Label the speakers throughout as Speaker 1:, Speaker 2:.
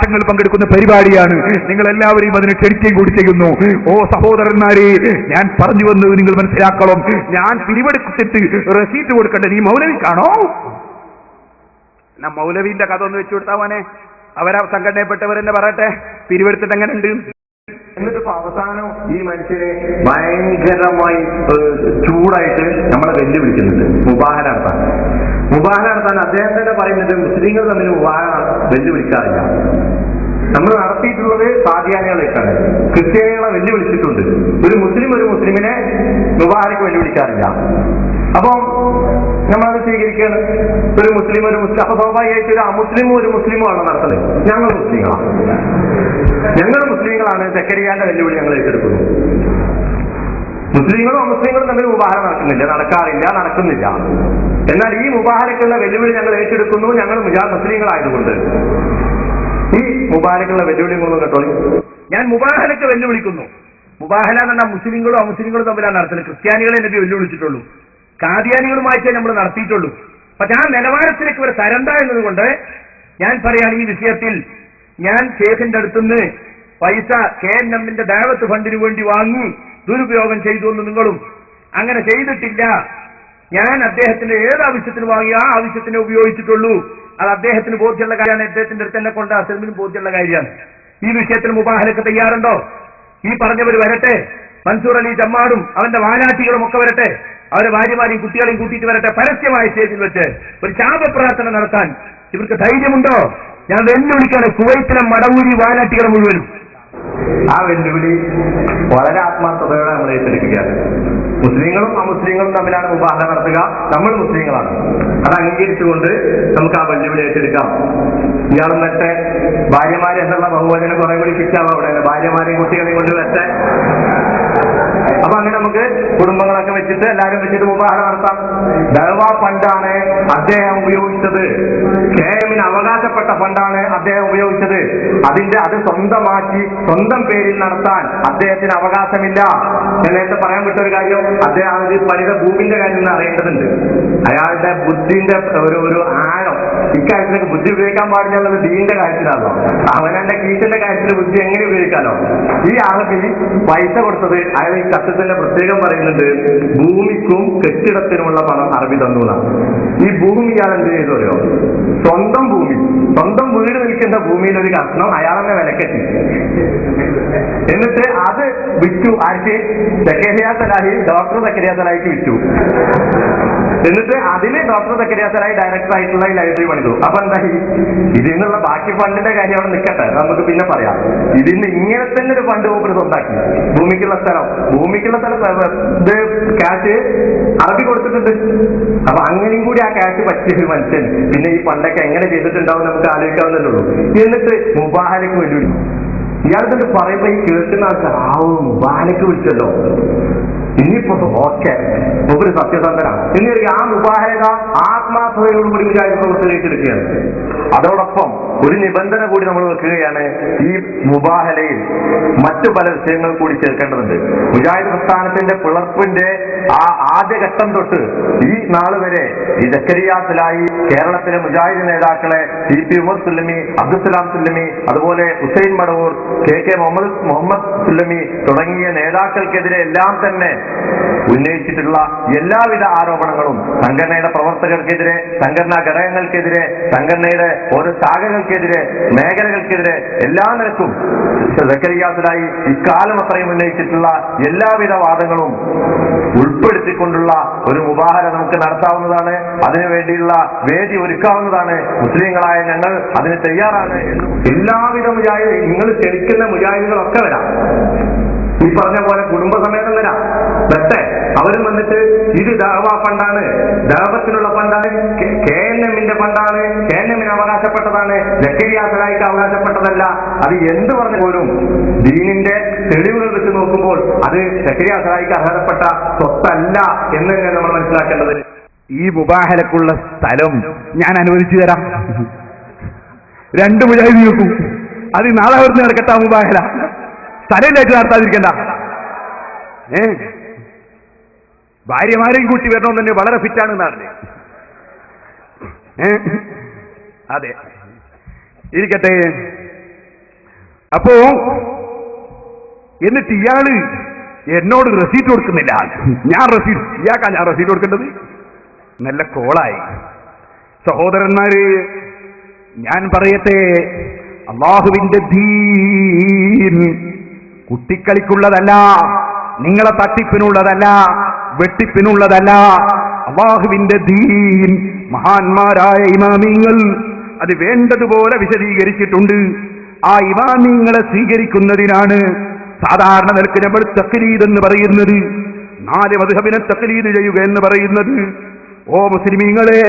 Speaker 1: മാറ്റങ്ങൾ പങ്കെടുക്കുന്ന പരിപാടിയാണ്. നിങ്ങൾ എല്ലാവരെയും അതിന് ക്ഷണിക്കുകയും കൂടി ചെയ്യുന്നു. ഓ സഹോദരന്മാരെ, ഞാൻ പറഞ്ഞു വന്നത് നിങ്ങൾ മനസ്സിലാക്കണം. ഞാൻ പിരിവെടുത്തിട്ട് റെസീറ്റ് കൊടുക്കട്ടെ, നീ മൗലവിക്കാണോ? മൗലവിന്റെ കഥ ഒന്ന് വെച്ചു കൊടുത്താ മോനെ. അവരാ സംഘടനയിൽപ്പെട്ടവരെന്നെ പറയട്ടെ, പിരിവെടുത്തിട്ട് എങ്ങനെ ഉണ്ട്.
Speaker 2: എന്നിട്ടിപ്പോ അവസാനം ഈ മനുഷ്യനെ ഭയങ്കരമായി ചൂടായിട്ട് നമ്മളെ വെല്ലുവിളിക്കുന്നുണ്ട് മുബാഹ നടത്താൻ. മുബാഹ നടത്താൻ അദ്ദേഹം തന്നെ പറയുന്നത് മുസ്ലിങ്ങൾ തമ്മിൽ മുബാഹ വെല്ലുവിളിക്കാറില്ല. നമ്മൾ നടത്തിയിട്ടുള്ളത് സാദിയാനികളെക്കാണ്. ക്രിസ്ത്യാനികളെ വെല്ലുവിളിച്ചിട്ടുണ്ട്. ഒരു മുസ്ലിമിനെ മുബാഹയ്ക്ക് വെല്ലുവിളിക്കാറില്ല. അപ്പം നമ്മളത് സ്വീകരിക്കുകയാണ്. ഒരു മുസ്ലിം അപ്പൊ സ്വാഭാവികമായിട്ട് ഒരു അമുസ്ലിമും ഒരു മുസ്ലിമുമാണ് നടത്തുന്നത്. ഞങ്ങൾ മുസ്ലിങ്ങളാണ് സക്കരിയാന്റെ വെല്ലുവിളി ഞങ്ങൾ ഏറ്റെടുക്കുന്നു. മുസ്ലിങ്ങളും അമുസ്ലിങ്ങളും തമ്മിൽ മുബാഹ നടക്കുന്നില്ല. എന്നാൽ ഈ മുബാഹയ്ക്കുള്ള വെല്ലുവിളി ഞങ്ങൾ ഏറ്റെടുക്കുന്നു. ഞങ്ങൾ മുസ്ലിങ്ങളായതുകൊണ്ട് ഈ മുബാഹയ്ക്കുള്ള വെല്ലുവിളി കൊണ്ട് കേട്ടോളി.
Speaker 1: ഞാൻ മുബാഹലക്ക് വെല്ലുവിളിക്കുന്നു. മുബാഹല എന്ന് പറഞ്ഞാൽ മുസ്ലിങ്ങളും അമുസ്ലിങ്ങളും തമ്മിലാണ് നടത്തുന്നത്. ക്രിസ്ത്യാനികളെ നബി വെല്ലുവിളിച്ചിട്ടുള്ളൂ, കാദിയാനികളുമായിട്ടേ നമ്മൾ നടത്തിയിട്ടുള്ളൂ. പക്ഷെ ആ നിലവാരത്തിലേക്ക് ഒരു തരണ്ട എന്നതുകൊണ്ട് ഞാൻ പറയാണ്, ഈ വിഷയത്തിൽ ഞാൻ ഷേഖിന്റെ അടുത്തുനിന്ന് പൈസ KNMന്റെ ദഅവത്ത് ഫണ്ടിന് വേണ്ടി വാങ്ങി ദുരുപയോഗം ചെയ്തു എന്ന് നിങ്ങളും അങ്ങനെ ചെയ്തിട്ടില്ല. ഞാൻ അദ്ദേഹത്തിന്റെ ഏത് ആവശ്യത്തിന് വാങ്ങി ആ ആവശ്യത്തിനെ ഉപയോഗിച്ചിട്ടുള്ളൂ. അത് അദ്ദേഹത്തിന് ബോധ്യമുള്ള കാര്യമാണ്. അദ്ദേഹത്തിന്റെ അടുത്ത് എന്നെ കൊണ്ട് അസലിനും ബോധ്യമുള്ള കാര്യമാണ്. ഈ വിഷയത്തിൽ മുബാഹലക്ക് തയ്യാറുണ്ടോ? ഈ പറഞ്ഞവർ വരട്ടെ. മൻസൂർ അലി ചമ്മാടും അവന്റെ വാനാട്ടികളും ഒക്കെ വരട്ടെ. അവരെ ഭാര്യമാരെയും കുട്ടികളെയും കൂട്ടിയിട്ട് വരട്ടെ. പരസ്യമായ സ്റ്റേജിൽ വെച്ച് ഒരു ശാപപ്രാർത്ഥന നടത്താൻ ഇവർക്ക് ധൈര്യമുണ്ടോ? ഞാൻ വെല്ലുവിളിക്കാണ് കുവൈത്തിലെ മടവൂരി വാനാട്ടികളെ മുഴുവനും.
Speaker 2: ആ വെല്ലുവിളി വളരെ ആത്മാർത്ഥതയോടെ നമ്മൾ ഏറ്റെടുക്കുകയാണ്. മുസ്ലിങ്ങളും അമുസ്ലിങ്ങളും തമ്മിലാണ് മുബാഹ നടത്തുക. നമ്മൾ മുസ്ലിങ്ങളാണ്. അത് അംഗീകരിച്ചുകൊണ്ട് നമുക്ക് ആ വെല്ലുവിളി ഏറ്റെടുക്കാം. ഇയാളും വെട്ടെ ഭാര്യമാരെ എന്നുള്ള ബഹുവചനം കുറെ കൂടി ഫിറ്റാവും. അവിടെ ഭാര്യമാരെയും കുട്ടികളെയും കൊണ്ട് വെട്ടെ. അപ്പൊ അങ്ങനെ നമുക്ക് കുടുംബങ്ങളൊക്കെ വെച്ചിട്ട് എല്ലാവരും വെച്ചിട്ട് മുബാഹ നടത്താം. ദഅവാ ഫണ്ടാണ് അദ്ദേഹം ഉപയോഗിച്ചത്. KMന് അവകാശപ്പെട്ട ഫണ്ടാണ് അദ്ദേഹം ഉപയോഗിച്ചത്. അത് സ്വന്തമാക്കി സ്വന്തം പേരിൽ നടത്താൻ അദ്ദേഹത്തിന് അവകാശമില്ല. ഞാൻ നേരത്തെ പറയാൻ വിട്ടൊരു കാര്യം, അദ്ദേഹം പണിത ഭൂമിന്റെ കാര്യം ഒന്ന് അറിയേണ്ടതുണ്ട്. അയാളുടെ ബുദ്ധിന്റെ ഒരു ആഴം. ഇക്കാര്യത്തിലൊക്കെ ബുദ്ധി ഉപയോഗിക്കാൻ പാടില്ലുള്ളത് ദീനിന്റെ കാര്യത്തിലാണല്ലോ. അവനെ കീശന്റെ കാര്യത്തിൽ ബുദ്ധി എങ്ങനെ ഉപയോഗിക്കാലോ? ഈ ആൾക്ക് പൈസ കൊടുത്തത് അയാൾ ഈ കത്തത്തിന്റെ പ്രത്യേകം പറയുന്നുണ്ട്, ഭൂമിക്കും കെട്ടിടത്തിനുമുള്ള പണം അറബി തന്നു. ഈ ഭൂമി ഇയാൾ എന്ത് ചെയ്തോയോ? സ്വന്തം വീട് നിൽക്കുന്ന ഭൂമിയിൽ ഒരു കഷ്ണം അയാളെന്നെ വിലക്കെട്ടി. എന്നിട്ട് അത് വിറ്റു. ആർക്ക്? സക്കരിയ സലാഹി, ഡോക്ടർ സക്കരിയ സലാഹിക്ക് വിറ്റു. എന്നിട്ട് അതിന് ഡോക്ടർ സക്കരിയ സലാഹി ഡയറക്ടർ ആയിട്ടുള്ള ഈ ലൈബ്രറി പണിതു. അപ്പൊ എന്തായി? ഇതിൽ നിന്നുള്ള ബാക്കി ഫണ്ടിന്റെ കാര്യം അവിടെ നിൽക്കട്ടെ, നമുക്ക് പിന്നെ പറയാം. ഇതിന് ഇങ്ങനെ തന്നെ ഒരു ഫണ്ട് മൂപ്പര് സ്വന്താക്കി. ഭൂമിക്കുള്ള സ്ഥലം ഇത് ക്യാഷ് അറബി കൊടുത്തിട്ടുണ്ട്. അപ്പൊ അങ്ങനെയും കൂടി ആ ക്യാഷ് പറ്റിയൊരു മനുഷ്യൻ പിന്നെ ഈ ഫണ്ടൊക്കെ എങ്ങനെ ചെയ്തിട്ടുണ്ടാവും നമുക്ക് ആലോചിക്കാവുന്നതേ ഉള്ളൂ. എന്നിട്ട് മുബാഹലക്ക് വേണ്ടി ഇയാൾക്ക് പറയുമ്പോ ഈ കേൾക്കുന്ന ആൾക്ക് മുബാഹലക്ക് വിളിച്ചല്ലോ, ഇനിയിപ്പോ ഓക്കെ ഒരു സത്യസന്ധനാണ് എന്ന് ആ മുബാഹലക ആത്മാർത്ഥതയോടുകൂടി മുജാഹിദ് പ്രവർത്തനം ഏറ്റെടുക്കുകയാണ്. അതോടൊപ്പം ഒരു നിബന്ധന കൂടി നമ്മൾ വെക്കുകയാണ്. ഈ മുബാഹലയിൽ മറ്റു പല വിഷയങ്ങൾ കൂടി ചേർക്കേണ്ടതുണ്ട്. മുജാഹിദ് പ്രസ്ഥാനത്തിന്റെ പിളർപ്പിന്റെ ആ ആദ്യഘട്ടം തൊട്ട് ഈ നാള് വരെ ഈ സക്കരിയ സലാഹി കേരളത്തിലെ മുജാഹിദ് നേതാക്കളെ CP ഉമർ സുല്ലമി, അബ്ദുസലാം സുല്ലമി, അതുപോലെ ഹുസൈൻ മടവൂർ, KK മുഹമ്മദ് സുല്ലമി തുടങ്ങിയ നേതാക്കൾക്കെതിരെ എല്ലാം തന്നെ ഉന്നയിച്ചിട്ടുള്ള എല്ലാവിധ ആരോപണങ്ങളും സംഘടനയുടെ പ്രവർത്തകർക്കെതിരെ, സംഘടനാ ഘടകങ്ങൾക്കെതിരെ, സംഘടനയുടെ ഓരോ ശാഖകൾക്കെതിരെ, മേഖലകൾക്കെതിരെ എല്ലാ നിലക്കും സക്കരിയ സലാഹി ഇക്കാലം അത്രയും ഉന്നയിച്ചിട്ടുള്ള എല്ലാവിധ വാദങ്ങളും ഉൾപ്പെടുത്തിക്കൊണ്ടുള്ള ഒരു മുബാഹല നമുക്ക് നടത്താവുന്നതാണ്. അതിനുവേണ്ടിയുള്ള വേദി ഒരുക്കാവുന്നതാണ്. മുസ്ലിങ്ങളായ ഞങ്ങൾ അതിന് തയ്യാറാണ്. എല്ലാവിധ മുജാഹിദ് നിങ്ങൾ ക്ഷണിക്കുന്ന മുജാഹിദുകളൊക്കെ വരാം. ഈ പറഞ്ഞ പോലെ കുടുംബസമേതം വരാം. പക്ഷേ അവരും വന്നിട്ട് ഇത് ദഅവാ ഫണ്ടാണ്, ദഅവത്തിനുള്ള ഫണ്ടാണ്, KNMന്റെ ഫണ്ടാണ്, KNMന് അവകാശപ്പെട്ടതാണ്, സക്കരിയ സലാഹിക്ക് അവകാശപ്പെട്ടതല്ല. അത് എന്ത് പറഞ്ഞ പോലും ദീനിന്റെ തെളിവുകൾ വെച്ച് നോക്കുമ്പോൾ അത് സക്കരിയ സലാഹിക്ക് അർഹതപ്പെട്ട സ്വത്തല്ല എന്ന് തന്നെ നമ്മൾ മനസ്സിലാക്കേണ്ടത്.
Speaker 1: ഈ മുബാഹലക്കുള്ള സ്ഥലം ഞാൻ അനുവദിച്ചു തരാം. 2 മുജാഹിദ് നോക്കൂ, അത് നാളെ വരുന്ന നടക്കട്ട മുബാഹല. സ്ഥലമില്ലായിട്ട് നടത്താതിരിക്കണ്ട. ഭാര്യമാരെയും കൂട്ടി വരണമെന്ന് തന്നെ വളരെ ഫിറ്റാണെന്നാണ്. അതെ, ഇരിക്കട്ടെ.
Speaker 3: അപ്പോ എന്നിട്ട് ഇയാള് എന്നോട് റെസീറ്റ് കൊടുക്കുന്നില്ല. ഞാൻ റെസീറ്റ് കൊടുക്കേണ്ടത്? നല്ല കോളായി. സഹോദരന്മാര്, ഞാൻ പറയട്ടെ, അല്ലാഹുവിന്റെ ദീൻ കുട്ടിക്കളിക്കുള്ളതല്ല, നിങ്ങളെ തട്ടിപ്പിനുള്ളതല്ല, വെട്ടിപ്പിനുള്ളതല്ല. അല്ലാഹുവിന്റെ ദീൻ മഹാന്മാരായ ഇമാമിങ്ങൾ അത് വേണ്ടതുപോലെ വിശദീകരിച്ചിട്ടുണ്ട്. ആ ഇമാമിങ്ങളെ സ്വീകരിക്കുന്നതിനാണ് സാധാരണ നിലക്ക് നമ്മൾ തഖ്ലീദ് എന്ന് പറയുന്നത്, 4 മദ്ഹബിനെ തഖ്ലീദ് ചെയ്യുക എന്ന് പറയുന്നത്. ഓ മുസ്ലിമീങ്ങളെ,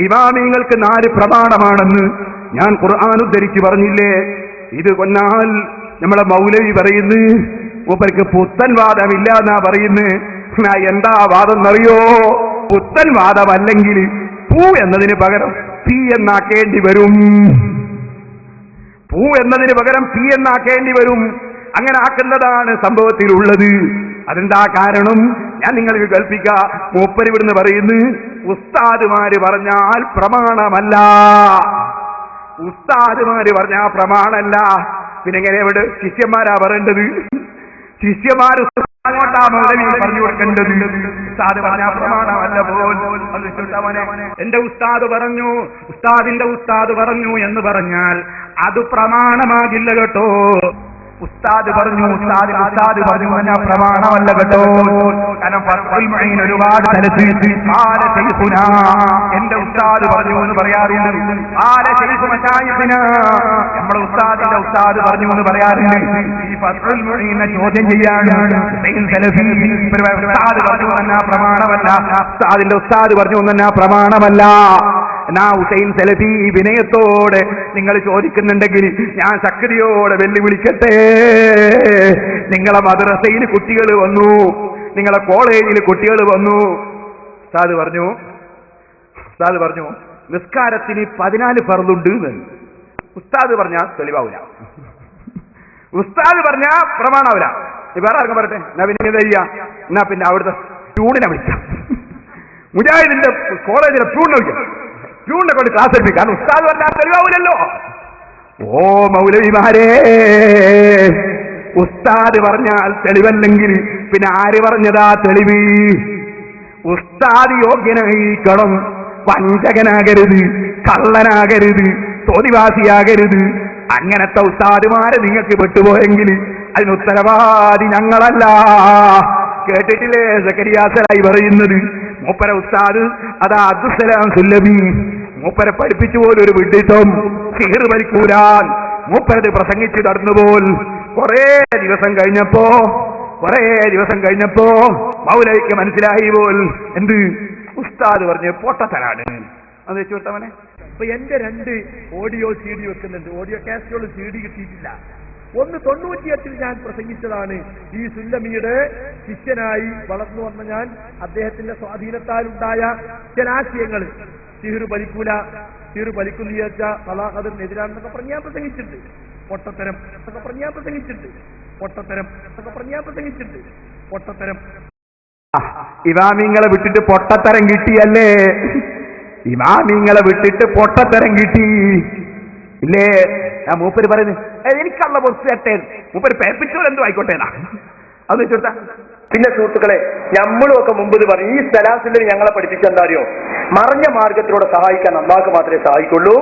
Speaker 3: ഇമാമിങ്ങൾക്ക് 4 പ്രമാണമാണെന്ന് ഞാൻ ഖുർആൻ ഉദ്ധരിച്ച് പറഞ്ഞില്ലേ? ഇത് കൊന്നാൽ നമ്മളെ മൗലവി പറയുന്നു മൂപ്പർക്ക് പുത്തൻ വാദമില്ല എന്നാ പറയുന്നു. എന്താ വാദം എന്നറിയോ? പുത്തൻ വാദമല്ലെങ്കിൽ പൂ എന്നതിന് പകരം പി എന്നാക്കേണ്ടി വരും. പൂ എന്നതിന് പകരം പി എന്നാക്കേണ്ടി വരും. അങ്ങനെ ആക്കുന്നതാണ് സംഭവത്തിലുള്ളത്. അതെന്താ കാരണം? ഞാൻ നിങ്ങൾക്ക് കൽപ്പിക്കാം. മൂപ്പര് ഇവിടുന്ന് പറയുന്നു, ഉസ്താദുമാര് പറഞ്ഞാൽ പ്രമാണമല്ല. ഉസ്താദുമാര് പറഞ്ഞാൽ പ്രമാണമല്ല. പിന്നെ എങ്ങനെ ഇവിടെ ശിഷ്യന്മാരാ പറയേണ്ടത്? ശിഷ്യന്മാര് അങ്ങോട്ടാ മൗലവി പറഞ്ഞു കൊടുക്കേണ്ടത്. ഉസ്താദ് പറഞ്ഞാൽ പ്രമാണമല്ല പോൽ. എന്റെ ഉസ്താദ് പറഞ്ഞു, ഉസ്താദിന്റെ ഉസ്താദ് പറഞ്ഞു എന്ന് പറഞ്ഞാൽ അത് പ്രമാണമാകില്ല കേട്ടോ. ഉസ്താദ് പറഞ്ഞു, ഉസ്താദ് പറഞ്ഞു എന്നാ പ്രമാണമല്ല കേട്ടോ. കാരണം ഒരുപാട് സ്ഥലത്ത് എന്റെ ഉസ്താദ് പറഞ്ഞു എന്ന് പറയാറുണ്ട്. നമ്മുടെ ഉസ്താദിന്റെ ഉസ്താദ് പറഞ്ഞു എന്ന് പറയാറുണ്ട്. ഈ ഫത്ഹുൽ മുഈനെ ചോദ്യം ചെയ്യാണ്. ഉസ്താദ് പറഞ്ഞു എന്നാ പ്രമാണമല്ല, ഉസ്താദിന്റെ ഉസ്താദ് പറഞ്ഞു എന്നാ പ്രമാണമല്ല. എന്നാ ഹുസൈൻ സലഫി വിനയത്തോടെ നിങ്ങൾ ചോദിക്കുന്നുണ്ടെങ്കിൽ ഞാൻ ശക്തിയോടെ വെല്ലുവിളിക്കട്ടെ. നിങ്ങളെ മദ്രസയിൽ കുട്ടികൾ വന്നു, നിങ്ങളെ കോളേജിൽ കുട്ടികൾ വന്നു. ഉസ്താദ് പറഞ്ഞു നിസ്കാരത്തിന് 14 ഫർളുണ്ട് എന്ന്. ഉസ്താദ് പറഞ്ഞാൽ തെളിവാവില്ല, ഉസ്താദ് പറഞ്ഞാൽ പ്രമാണാവില്ല. വേറെ ആർക്കും പറയട്ടെ, എന്നാ പിന്നെ തരിക, എന്നാ പിന്നെ അവിടുത്തെ ട്യൂണിനെ വിളിക്കാം, മുജാഹിദിന്റെ കോളേജിലെ ട്യൂണിനെ വിളിക്കാം, ട്യൂണിനെ കൊണ്ട് ക്ലാസ് എടുപ്പിക്കും. കാരണം ഉസ്താദ് പറഞ്ഞാൽ തെളിവാവില്ലല്ലോ. ഓ മൗലവിമാരെ, ഉസ്താദ് പറഞ്ഞാൽ തെളിവല്ലെങ്കിൽ പിന്നെ ആര് പറഞ്ഞതാ തെളിവ്? ഉസ്താദ് യോഗ്യനായിരിക്കണം, വഞ്ചകനാകരുത്, കള്ളനാകരുത്, തോന്നിവാസിയാകരുത്. അങ്ങനത്തെ ഉസ്താദുമാരെ നിങ്ങൾക്ക് പെട്ടുപോയെങ്കിൽ അതിന് ഉത്തരവാദി ഞങ്ങളല്ല. കേട്ടിട്ടില്ലേ സക്കരിയാസലായി പറയുന്നത്? മൂപ്പര ഉസ്താദ് അതാ അബ്ദുസ്സലാം സുല്ലമി, മൂപ്പരെ പഠിപ്പിച്ചു പോലൊരു വിഡിത്തം സിഹർ വലിക്കൂലാൻ മൂപ്പരത് പ്രസംഗിച്ച് നടന്നുപോൽ. കുറേ ദിവസം കഴിഞ്ഞപ്പോ മൗലവിക്ക് മനസ്സിലായി പോൽ എന്ത് ഉസ്താദ് പറഞ്ഞ് പൊട്ടത്തരാണ്. അത് വെച്ചു വിട്ടവനെ. അപ്പൊ എന്റെ 2 ഓഡിയോ CD വെക്കുന്നുണ്ട്. ഓഡിയോ കാസറ്റുകൾ CD കിട്ടിയിട്ടില്ല. ഒന്ന് 98 ഞാൻ പ്രസംഗിച്ചതാണ്. ഈ സുല്ലമിയുടെ ശിഷ്യനായി വളർന്നു വന്ന ഞാൻ അദ്ദേഹത്തിന്റെ സ്വാധീനത്താലുണ്ടായ ചില ആശയങ്ങൾ, സിഹർ വലിക്കുന്ന തലാഖതിനെതിരാണെന്നൊക്കെ പറഞ്ഞ് ഞാൻ പ്രസംഗിച്ചിട്ടുണ്ട്. പൊട്ടത്തരം എന്നൊക്കെ പറഞ്ഞ് ഞാൻ പ്രസംഗിച്ചിട്ടുണ്ട്. ഇമാമിങ്ങളെ വിട്ടിട്ട് പൊട്ടത്തരം കിട്ടിയല്ലേ? ഇമാമിങ്ങളെ വിട്ടിട്ട് പൊട്ടത്തരം കിട്ടി ഇല്ലേ? ഞാൻ മൂപ്പര് പറയുന്നത് എനിക്കുള്ള പൊറുത്തട്ടെ, മൂപ്പര് പേപ്പിച്ചോൾ എന്തോ ആയിക്കോട്ടെ എന്നാ അത് വെച്ചോട്ടാ.
Speaker 2: പിന്നെ സുഹൃത്തുക്കളെ, നമ്മളും ഒക്കെ മുമ്പ് പറഞ്ഞു, ഈ സലാസിൽ ഞങ്ങളെ പഠിപ്പിച്ച എന്താ അറിയോ? മറഞ്ഞ മാർഗത്തിലൂടെ സഹായിക്കാൻ അള്ളാഹ്ക്ക് മാത്രമേ സഹായിക്കുള്ളൂ.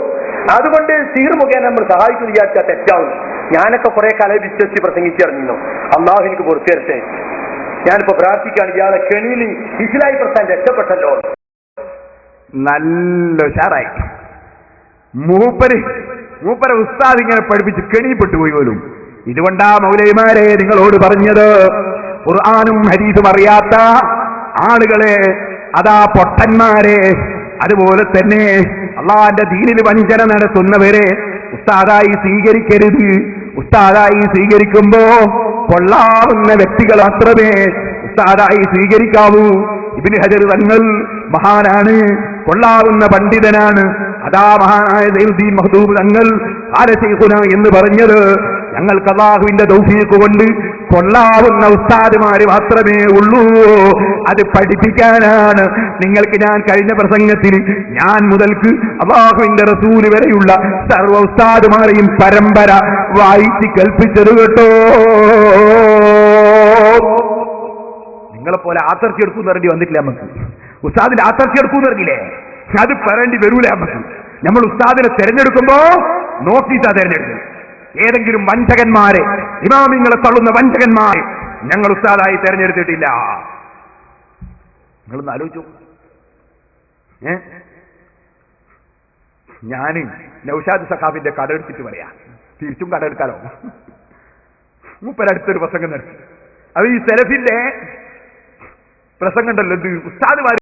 Speaker 2: അതുകൊണ്ട് സിഹർ മുഖേന നമ്മൾ സഹായിക്കുന്നു വിചാരിച്ചാൽ തെറ്റാവും. ഞാനൊക്കെ കുറെ കാലം വിശ്വസിച്ച് പ്രസംഗിച്ചിറങ്ങിയിരുന്നു. അള്ളാഹു എനിക്ക് പൊറുത്തു തരട്ടെ. ഞാനിപ്പോ പ്രാർത്ഥിക്കുകയാണ്, ഇയാളെ കെണിയിൽ ഇസ്ലായി പ്രസ്ഥാൻ രക്ഷപ്പെട്ടല്ലോ.
Speaker 3: നല്ല ഉഷാറായി. മൂപ്പര ഉസ്താദ് ഇങ്ങനെ പഠിപ്പിച്ച് കെണിപ്പെട്ടു പോലും. ഇതുകൊണ്ടാ മൗലവിമാരെ നിങ്ങളോട് പറഞ്ഞത്, ഖുർആനും ഹദീസും അറിയാത്ത ആളുകളെ, അതാ പൊട്ടന്മാരെ, അതുപോലെ തന്നെ അള്ളാന്റെ ദീനിൽ വഞ്ചന നടത്തുന്നവരെ ഉസ്താദായി സ്വീകരിക്കരുത്. ഉസ്താദായി സ്വീകരിക്കുമ്പോ കൊള്ളാവുന്ന വ്യക്തികൾ മാത്രമേ ഉസ്താദായി സ്വീകരിക്കാവൂ. ഇബ്നു ഹജർ തങ്ങൾ മഹാനാണ്, കൊള്ളാവുന്ന പണ്ഡിതനാണ്. അതാ മഹാനായ സൈനുദ്ദീൻ മഖ്ദൂം തങ്ങൾ ഖാല ശൈഖുനാ എന്ന് പറഞ്ഞത് ഞങ്ങൾക്ക് അല്ലാഹുവിന്റെ തൗഫീഖ് കൊണ്ട് കൊള്ളാവുന്ന ഉസ്താദുമാര് മാത്രമേ ഉള്ളൂ. അത് പഠിപ്പിക്കാനാണ് നിങ്ങൾക്ക് ഞാൻ കഴിഞ്ഞ പ്രസംഗത്തിൽ ഞാൻ മുതൽക്ക് അല്ലാഹുവിന്റെ റസൂല് വരെയുള്ള സർവ്വ ഉസ്താദുമാരെയും പരമ്പര വായിച്ച് കൽപ്പിച്ചത് കേട്ടോ. നിങ്ങളെ പോലെ ആത്തർച്ചി എടുക്കൂന്ന് പറഞ്ഞിട്ട് വന്നിട്ടില്ല നമുക്ക്. ഉസ്താദിന്റെ ആത്തർച്ചി എടുക്കൂന്ന് പറഞ്ഞില്ലേ, അത് പറയേണ്ടി വരൂല നമുക്ക്. നമ്മൾ ഉസ്താദിനെ തെരഞ്ഞെടുക്കുമ്പോ നോക്കിയിട്ടാ തെരഞ്ഞെടുക്കുന്നത്. ഏതെങ്കിലും വഞ്ചകന്മാരെ, ഇമാമിങ്ങളെ തള്ളുന്ന വഞ്ചകന്മാരെ ഞങ്ങൾ ഉസ്താദായി തെരഞ്ഞെടുത്തിട്ടില്ല. നിങ്ങളൊന്ന് ആലോചിച്ചു. ഞാന് നൗഷാദ് സഖാഫിന്റെ കടമെടുത്തിട്ട് പറയാ, തിരിച്ചും കടമെടുക്കാലോ. മൂപ്പരടുത്തൊരു പ്രസംഗം നടത്തി. അത് ഈ സെലഫിന്റെ പ്രസംഗം ഉണ്ടല്ലോ, ഇത് ഉസ്താദുമാർ